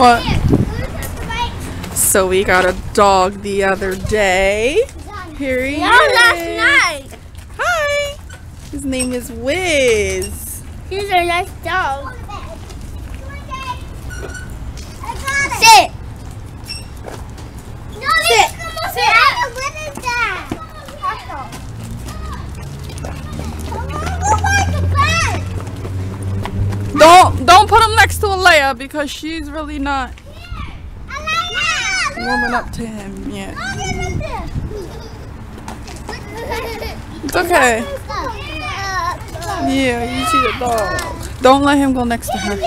What? So we got a dog the other day. Here he is. Last night. Hi. His name is Wiz. He's a nice dog. Sit. No, sit. Sit. What is that? Don't put him next to Alea because she's really not warming up to him yet. It's okay. Yeah, you see the dog. Don't let him go next to her.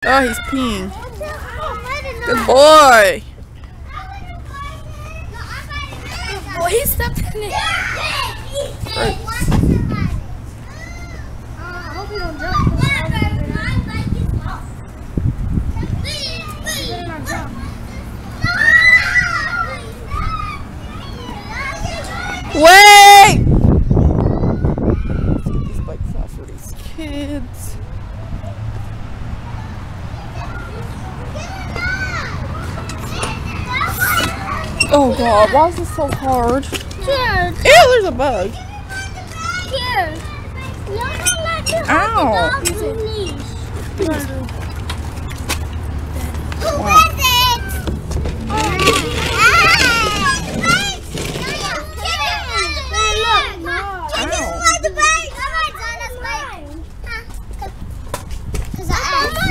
Oh, he's peeing. Good boy. Oh, he stepped in it. Right. I hope you don't jump. Wait! Let's get these bikes off for these kids. Oh God, why is this so hard? Here. Ew, there's a bug. Here. Ow.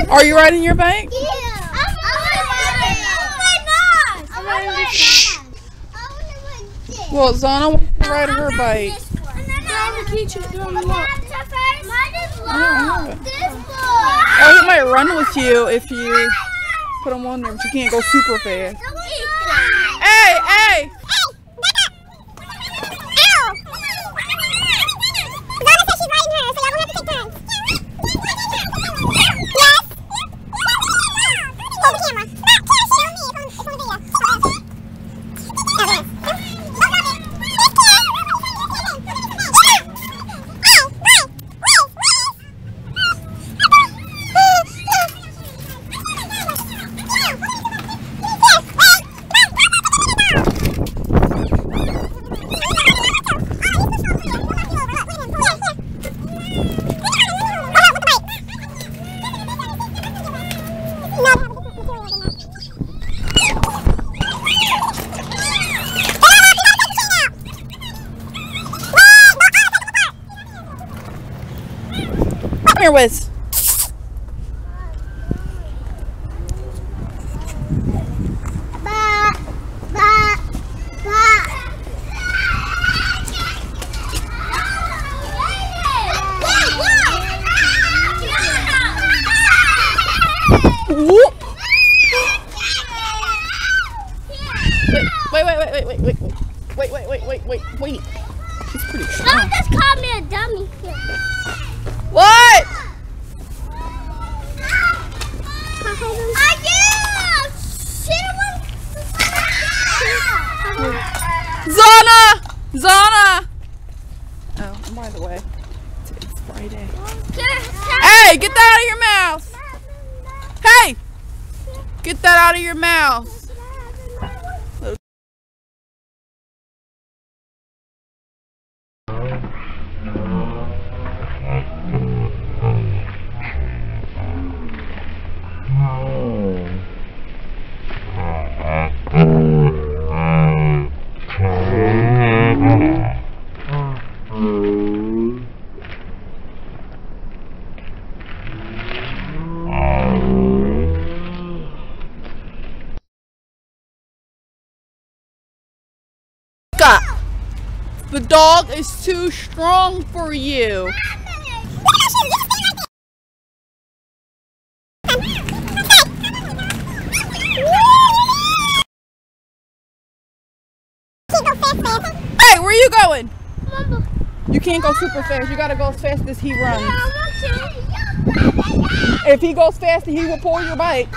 Are you riding your bike? Yeah. Shh. Well, Zana wants to ride her bike. Oh, he might run with you if you put him on there, but you can't go super fast. Hey, hey! Come here, Wiz. Whoop. Wait. He's pretty strong. Don't just call me a dummy. What? Zana! Oh, by the way, today's Friday. Hey, get that out of your mouth! Hey! Get that out of your mouth! The dog is too strong for you. Hey, where are you going? You can't go super fast. You gotta go as fast as he runs. If he goes faster, he will pull your bike.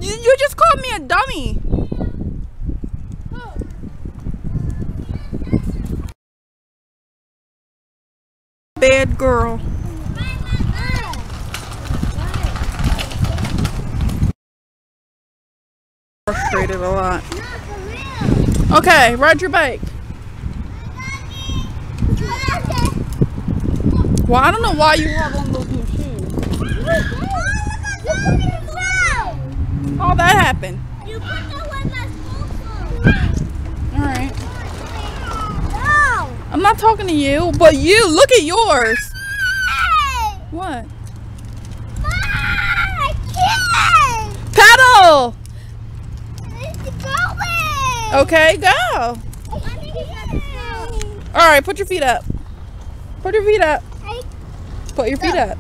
You just called me a dummy. Bad girl. Frustrated a lot. Okay, ride your bike. Well, I don't know why you have on those new shoes. How'd that happen? You put that with my school. Alright. No. I'm not talking to you, but you. Look at yours. Hey. What? I can't. Pedal! It's going. Okay, go. Alright, put your feet up. Put your feet up. Put your feet up.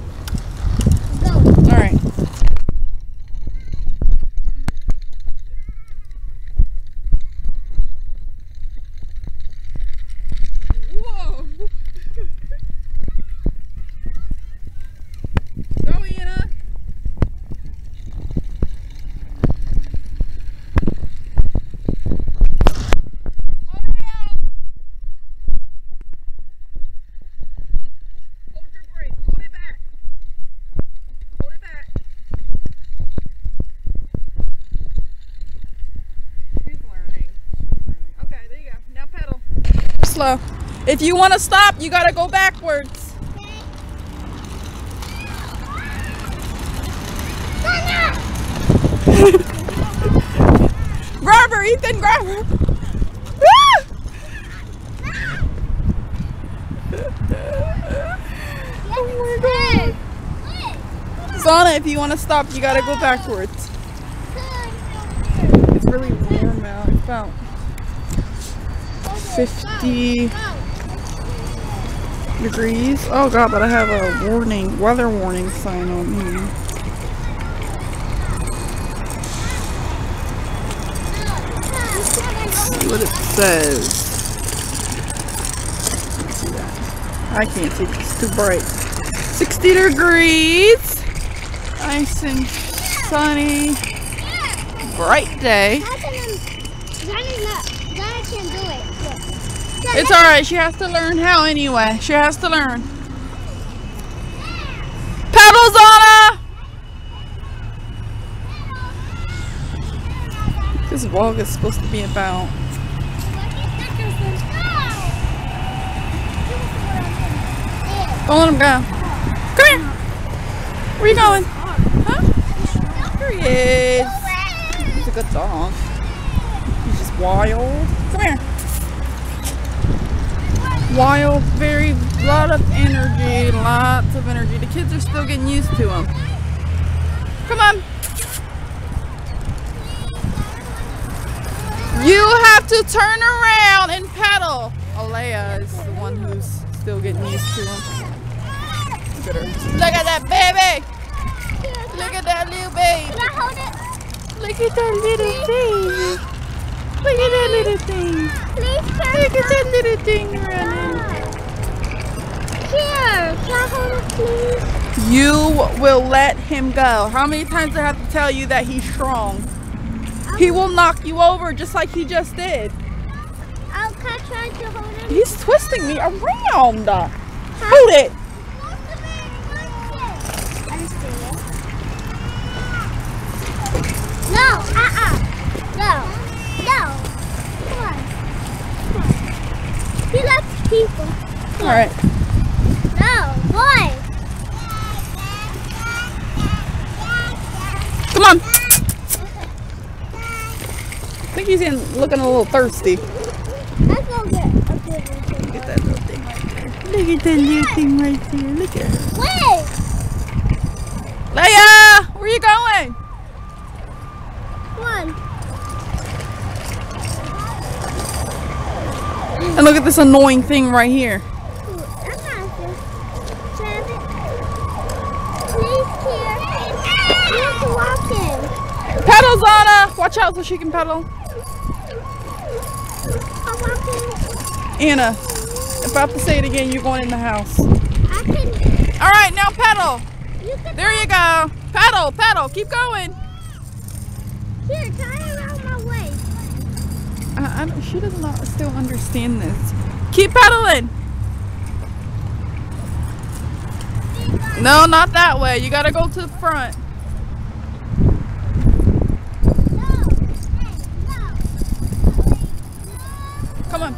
Go. Alright. Whoa. Go, Anna. Slow. If you want to stop, you gotta go backwards. Grab her, Ethan, grab her. Oh my God. Zana, if you want to stop, you gotta go backwards. It's really warm out. It's about 50 degrees. Oh God, but I have a warning, weather warning sign on me. Let's see what it says. Let's see that. I can't see, it's too bright. 60 degrees. Nice and sunny. Bright day. It's alright, she has to learn how anyway. She has to learn. Pedals, Anna! This vlog is supposed to be about... Don't let him go. Come here! Where are you going? Huh? There he is. He's a good dog. He's just wild. Come here. Wild, lot of energy, lots of energy. The kids are still getting used to him. Come on. You have to turn around and pedal. Alea is the one who's still getting used to him. Look at her. Look at that baby. Look at that little baby. Can I hold it? Look at that little baby. Look at that little thing. Please, Look at that little thing running. Here, can I hold it, please? You will let him go. How many times do I have to tell you that he's strong? He will knock you over just like he just did. I'll try to hold him. He's twisting me around. Hold it. No, no, no. Come on. He likes people. All right. No, boy. Come on. I think he's looking a little thirsty. Let's go get Look at that little thing right there. Look at that little thing right there. Look at her. Wait. Leia, where are you going? One. And look at this annoying thing right here. I'm not just trying to. Please, here. You have to walk in. Pedal, Zana. Watch out so she can pedal. I'm walking. Anna, about to say it again, you're going in the house. I can. All right, now pedal. You can. There you go. Pedal, pedal. Keep going. Here, tie it around my waist. She does not still understand this. Keep pedaling. No, not that way. You gotta go to the front. Come on.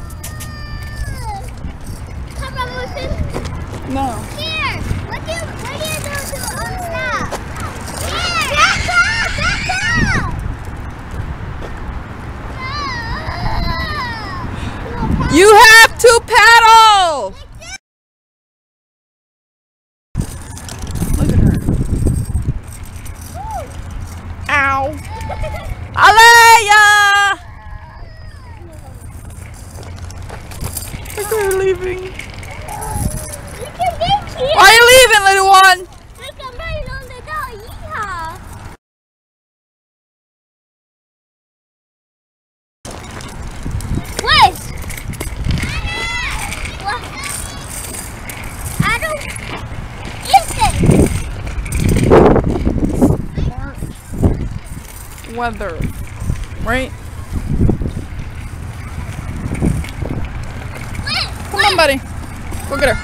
Come on, Wilson. No. Here. What do you do to stop? Here. Back up. Back up. You have to paddle. Look at her. Ow. Alea! Look at her leaving. Why are you leaving, little one? Look, I'm right on the door. Yeehaw. What? What? I don't... Listen. Weather, right? Come on, buddy. Go get her.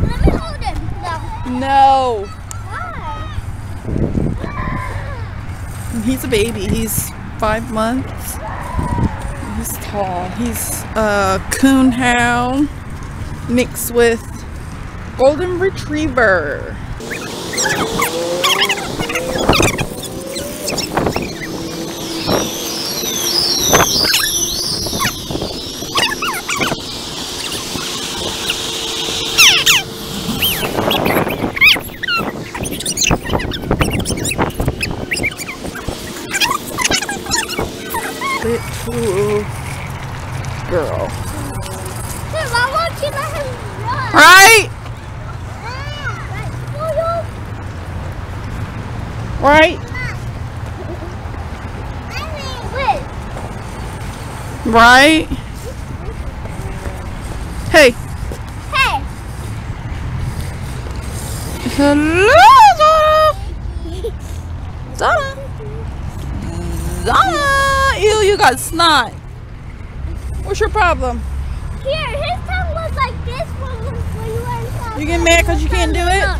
Let me hold him. No. Why? He's a baby. He's 5 months. He's tall. He's a coonhound mixed with golden retriever. Little girl. Why won't you let him run? Right? Right? Right? Hey. Hey. Hello, Zana. Zana. Ew, you got snot. What's your problem? Here, his tongue was like this when you were inside. You get mad because you can't do it?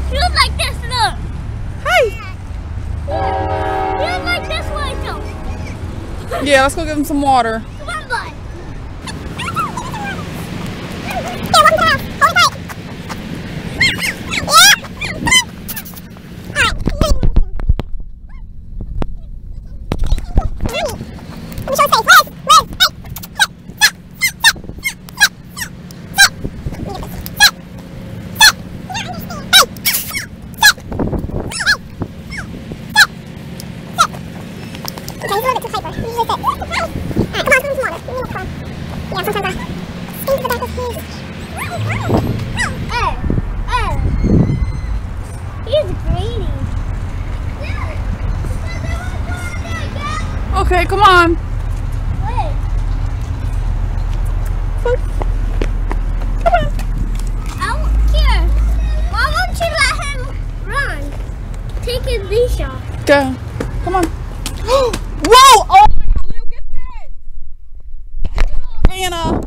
He was like this, look. Hey. He was like this one, too. Yeah, let's go give him some water. Come on, bud. Okay, come on. Wait. Come on. Here. Why won't you let him run? Take his leash off. Go. Come on. Whoa! Oh my God, Lil, get that! Anna.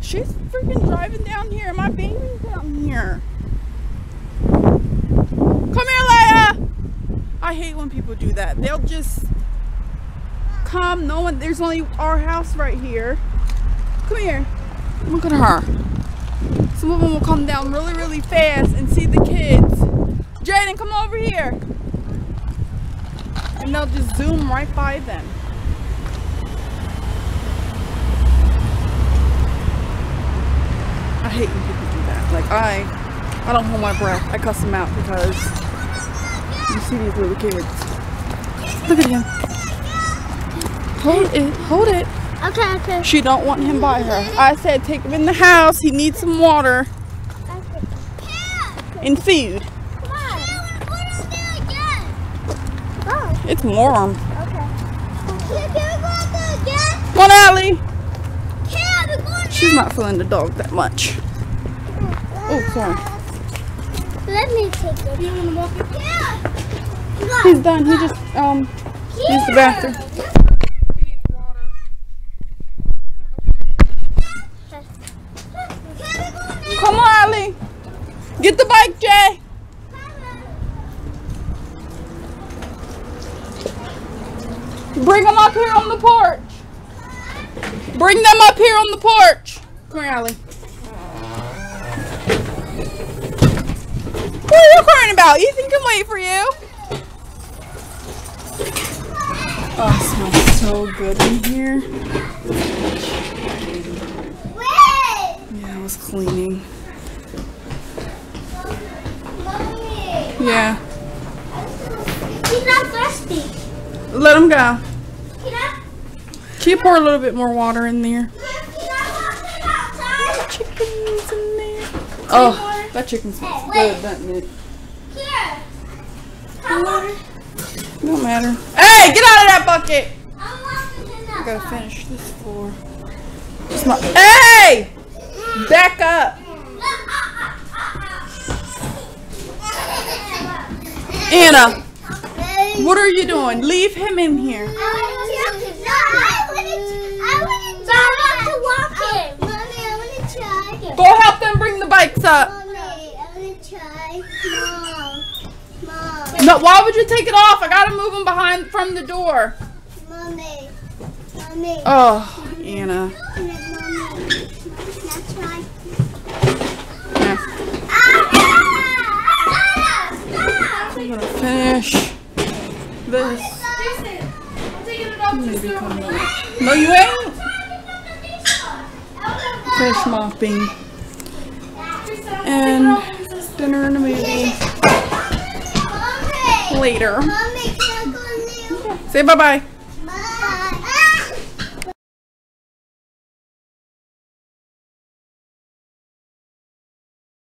She's freaking driving down here. My baby's down here. Come here, Leia. I hate when people do that. They'll just come. No one. There's only our house right here. Come here. Look at her. Some of them will come down really, really fast and see the kids. Jaden, come over here. And they'll just zoom right by them. I hate when people do that. Like I don't hold my breath. I cuss them out because you see these little kids. Look at him. Hold it. Hold it. Okay, okay. She don't want him by her. I said take him in the house. He needs some water and food. Come on. Oh, It's warm. okay. Can we go out there again? Come on, Allie. Yeah, we're going She's not feeling the dog that much. Oh, sorry. let me take it. You want to walk it? Yeah. He's done. He just used the bathroom. Come on, Allie. Get the bike, Jay. Bring them up here on the porch. Bring them up here on the porch. Come here, Allie. What are you crying about? Ethan can wait for you. Oh, it smells so good in here. Yeah, I was cleaning. Yeah. He's not thirsty. Let him go. Can you pour a little bit more water in there? Chickens in there. Oh, that chicken smells good, doesn't it? No matter. Hey, get out of that bucket! I gotta finish this floor. Hey! Back up! Anna, what are you doing? Leave him in here. Go help them bring the bikes up. No, why would you take it off? I gotta move them behind from the door. Mommy. Oh, Anna. Yeah. I'm gonna finish this. Maybe come back. No, you ain't. Finish mopping. And dinner and a movie. Later. Say bye-bye.